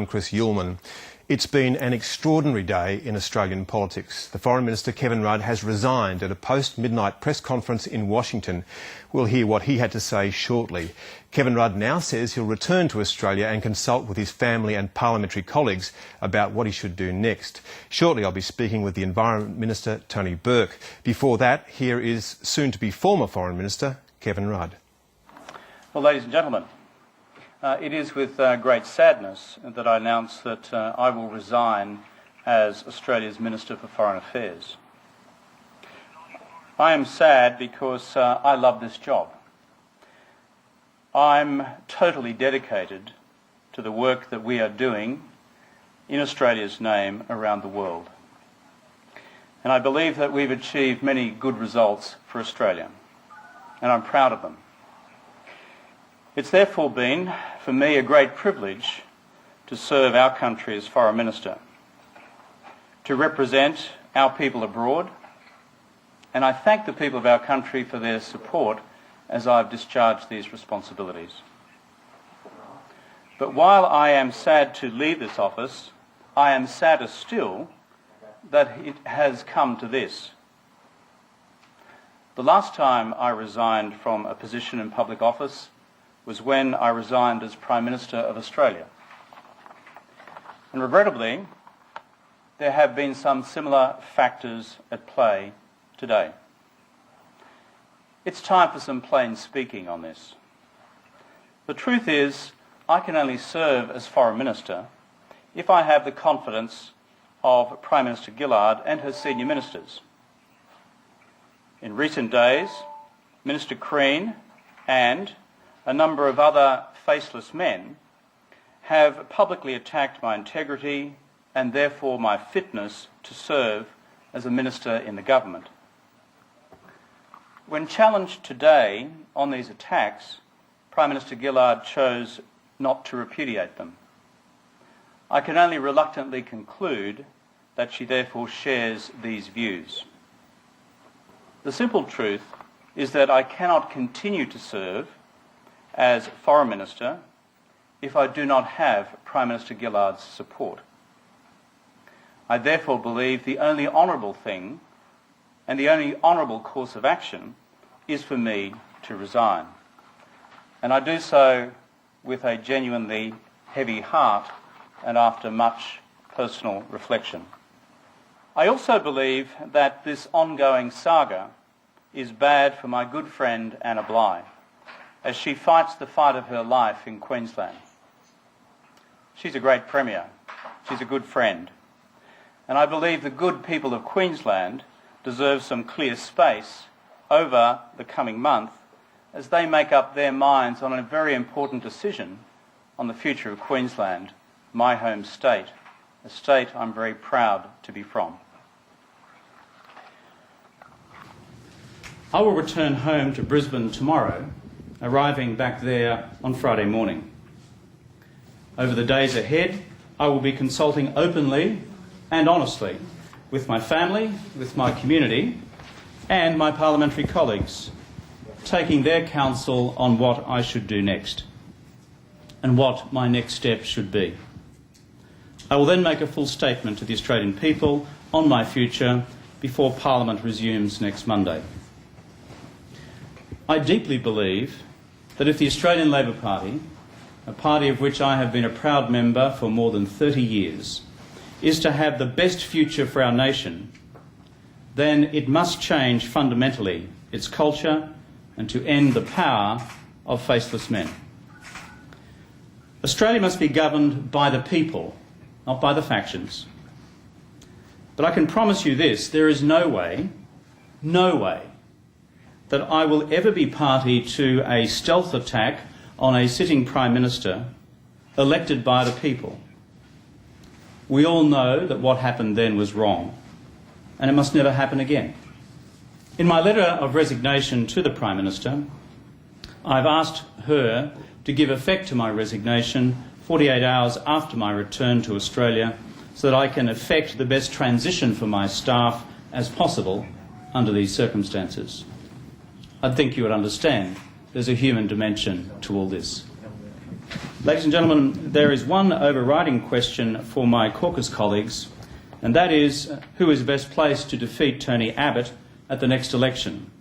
Chris Uhlmann. It's been an extraordinary day in Australian politics. The Foreign Minister Kevin Rudd has resigned at a post-midnight press conference in Washington. We'll hear what he had to say shortly. Kevin Rudd now says he'll return to Australia and consult with his family and parliamentary colleagues about what he should do next. Shortly I'll be speaking with the Environment Minister Tony Burke. Before that, here is soon-to-be former Foreign Minister Kevin Rudd. Well, ladies and gentlemen, it is with great sadness that I announce that I will resign as Australia's Minister for Foreign Affairs. I am sad because I love this job. I'm totally dedicated to the work that we are doing in Australia's name around the world. And I believe that we've achieved many good results for Australia, and I'm proud of them. It's therefore been, for me, a great privilege to serve our country as Foreign Minister, to represent our people abroad, and I thank the people of our country for their support as I've discharged these responsibilities. But while I am sad to leave this office, I am sadder still that it has come to this. The last time I resigned from a position in public office was when I resigned as Prime Minister of Australia. And regrettably, there have been some similar factors at play today. It's time for some plain speaking on this. The truth is, I can only serve as Foreign Minister if I have the confidence of Prime Minister Gillard and her senior ministers. In recent days, Minister Crean and a number of other faceless men have publicly attacked my integrity and therefore my fitness to serve as a minister in the government. When challenged today on these attacks, Prime Minister Gillard chose not to repudiate them. I can only reluctantly conclude that she therefore shares these views. The simple truth is that I cannot continue to serve as Foreign Minister if I do not have Prime Minister Gillard's support. I therefore believe the only honourable thing and the only honourable course of action is for me to resign. And I do so with a genuinely heavy heart and after much personal reflection. I also believe that this ongoing saga is bad for my good friend Anna Bligh, as she fights the fight of her life in Queensland. She's a great Premier. She's a good friend. And I believe the good people of Queensland deserve some clear space over the coming month as they make up their minds on a very important decision on the future of Queensland, my home state, a state I'm very proud to be from. I will return home to Brisbane tomorrow, arriving back there on Friday morning. Over the days ahead, I will be consulting openly and honestly with my family, with my community and my parliamentary colleagues, taking their counsel on what I should do next and what my next step should be. I will then make a full statement to the Australian people on my future before Parliament resumes next Monday. I deeply believe that if the Australian Labor Party, a party of which I have been a proud member for more than 30 years, is to have the best future for our nation, then it must change fundamentally its culture and to end the power of faceless men. Australia must be governed by the people, not by the factions. But I can promise you this, there is no way that I will ever be party to a stealth attack on a sitting Prime Minister elected by the people. We all know that what happened then was wrong, and it must never happen again. In my letter of resignation to the Prime Minister, I've asked her to give effect to my resignation 48 hours after my return to Australia so that I can effect the best transition for my staff as possible under these circumstances. I think you would understand there's a human dimension to all this. Ladies and gentlemen, there is one overriding question for my caucus colleagues, and that is who is best placed to defeat Tony Abbott at the next election.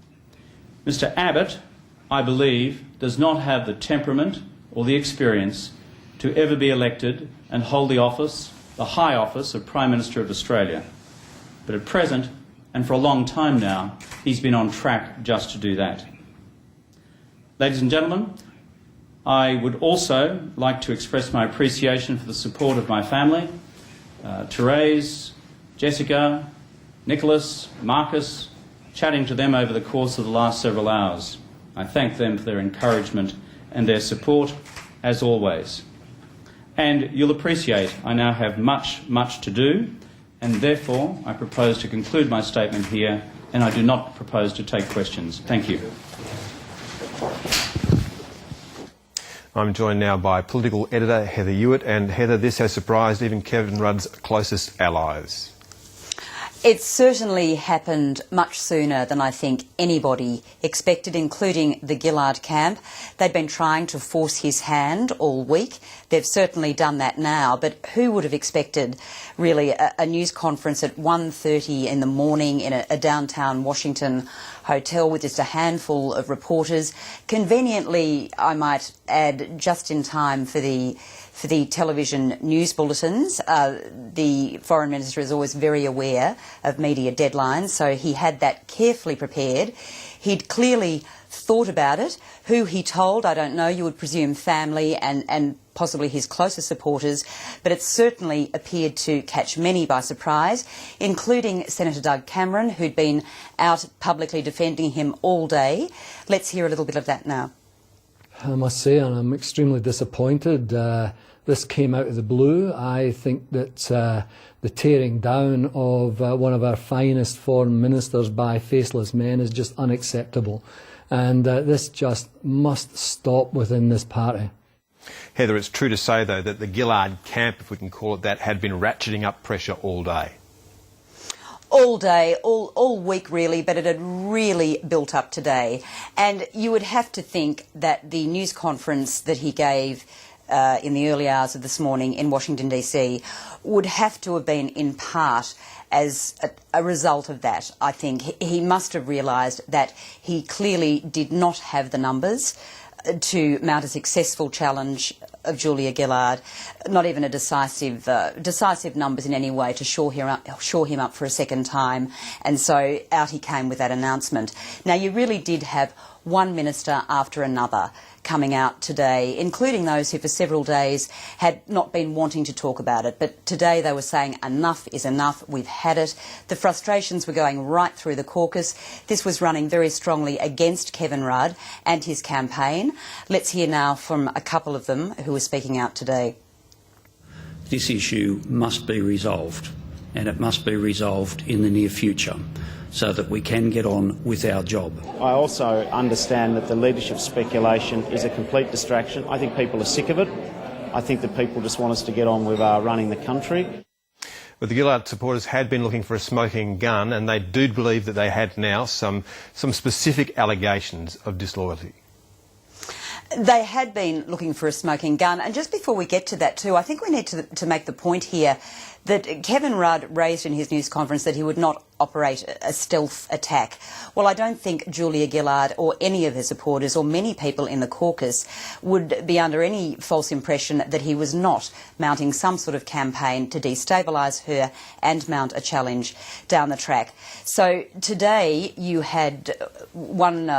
Mr Abbott, I believe, does not have the temperament or the experience to ever be elected and hold the office, the high office of Prime Minister of Australia. But at present, and for a long time now, he's been on track just to do that. Ladies and gentlemen, I would also like to express my appreciation for the support of my family, Therese, Jessica, Nicholas, Marcus, chatting to them over the course of the last several hours. I thank them for their encouragement and their support, as always. And you'll appreciate I now have much to do, and therefore I propose to conclude my statement here, and I do not propose to take questions. Thank you. I'm joined now by political editor Heather Hewitt, and Heather, this has surprised even Kevin Rudd's closest allies. It certainly happened much sooner than I think anybody expected, including the Gillard camp. They'd been trying to force his hand all week. They've certainly done that now, but who would have expected really a news conference at 1:30 in the morning in a downtown Washington hotel with just a handful of reporters, conveniently, I might add, just in time for the television news bulletins. The Foreign Minister is always very aware of media deadlines, so he had that carefully prepared. He'd clearly thought about it. Who he told, I don't know. You would presume family and possibly his closest supporters, but it certainly appeared to catch many by surprise, including Senator Doug Cameron, who'd been out publicly defending him all day. Let's hear a little bit of that now. I must say, and I'm extremely disappointed. This came out of the blue. I think that the tearing down of one of our finest foreign ministers by faceless men is just unacceptable. And this just must stop within this party. Heather, it's true to say, though, that the Gillard camp, if we can call it that, had been ratcheting up pressure all day. All day, all week really, but it had really built up today. And you would have to think that the news conference that he gave in the early hours of this morning in Washington DC would have to have been in part as a result of that. I think he must have realised that he clearly did not have the numbers to mount a successful challenge of Julia Gillard, not even a decisive numbers in any way to shore him up for a second time, and so out he came with that announcement. Now, you really did have one minister after another coming out today, including those who for several days had not been wanting to talk about it. But today they were saying enough is enough, we've had it. The frustrations were going right through the caucus. This was running very strongly against Kevin Rudd and his campaign. Let's hear now from a couple of them who were speaking out today. This issue must be resolved, and it must be resolved in the near future, so that we can get on with our job. I also understand that the leadership speculation is a complete distraction. I think people are sick of it. I think that people just want us to get on with running the country. But the Gillard supporters had been looking for a smoking gun, and they do believe that they had now some specific allegations of disloyalty. They had been looking for a smoking gun, and just before we get to that too, I think we need to make the point here that Kevin Rudd raised in his news conference that he would not operate a stealth attack. Well, I don't think Julia Gillard or any of her supporters or many people in the caucus would be under any false impression that he was not mounting some sort of campaign to destabilise her and mount a challenge down the track. So today you had one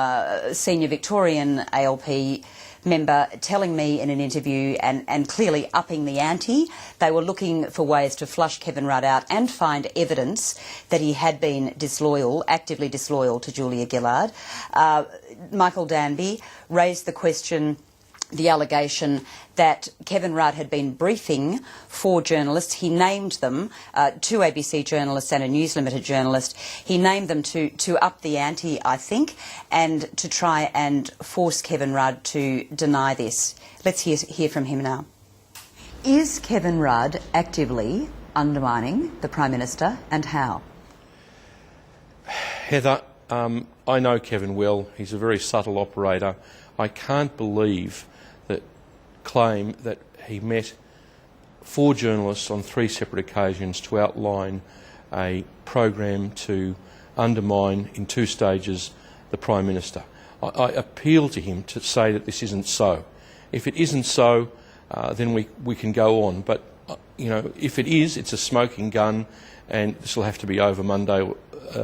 senior Victorian ALP member telling me in an interview and clearly upping the ante. They were looking for ways to flush Kevin Rudd out and find evidence that he had been disloyal, actively disloyal to Julia Gillard. Michael Danby raised the question, the allegation that Kevin Rudd had been briefing 4 journalists. He named them, 2 ABC journalists and a News Limited journalist. He named them to up the ante, I think, and to try and force Kevin Rudd to deny this. Let's hear from him now. Is Kevin Rudd actively undermining the Prime Minister, and how? Heather, I know Kevin well. He's a very subtle operator. I can't believe that claim that he met 4 journalists on 3 separate occasions to outline a program to undermine in 2 stages the Prime Minister. I appeal to him to say that this isn't so. If it isn't so, then we can go on. But you know, if it is, it's a smoking gun, and this will have to be over Monday,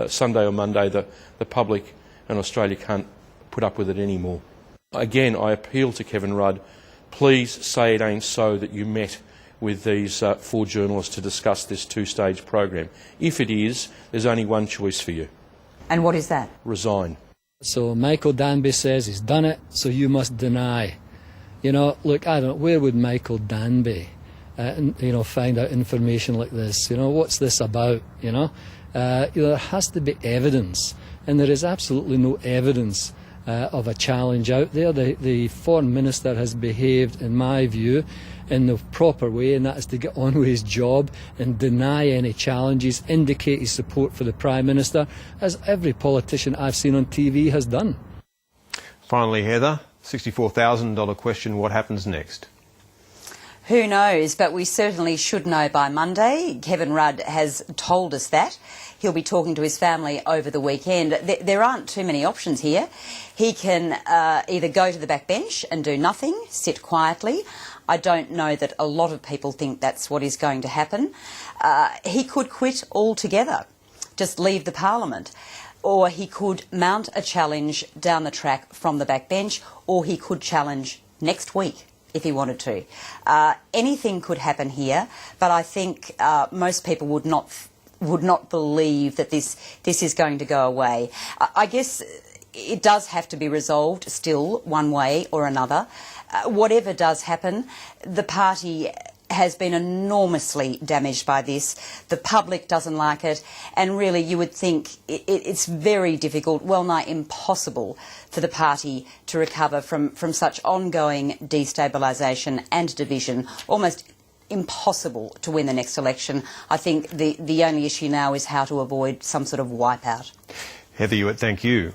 Sunday or Monday. The public and Australia can't put up with it anymore. Again, I appeal to Kevin Rudd, please say it ain't so that you met with these 4 journalists to discuss this 2-stage program. If it is, there's only one choice for you. And what is that? Resign. So Michael Danby says he's done it, so you must deny. You know, look, I don't know, where would Michael Danby, find out information like this? You know, what's this about, there has to be evidence, and there is absolutely no evidence of a challenge out there. The Foreign Minister has behaved, in my view, in the proper way, and that is to get on with his job and deny any challenges, indicate his support for the Prime Minister, as every politician I've seen on TV has done. Finally, Heather, $64,000 question, what happens next? Who knows, but we certainly should know by Monday. Kevin Rudd has told us that. He'll be talking to his family over the weekend. There aren't too many options here. He can either go to the backbench and do nothing, sit quietly. I don't know that a lot of people think that's what is going to happen. He could quit altogether, just leave the parliament. Or he could mount a challenge down the track from the backbench, or he could challenge next week if he wanted to. Anything could happen here, but I think most people would not believe that this is going to go away. I guess it does have to be resolved still one way or another. Whatever does happen, the party has been enormously damaged by this. The public doesn't like it, and really you would think it's very difficult, well nigh impossible, for the party to recover from such ongoing destabilisation and division, almost impossible to win the next election. I think the only issue now is how to avoid some sort of wipeout. Heather Hewitt, thank you.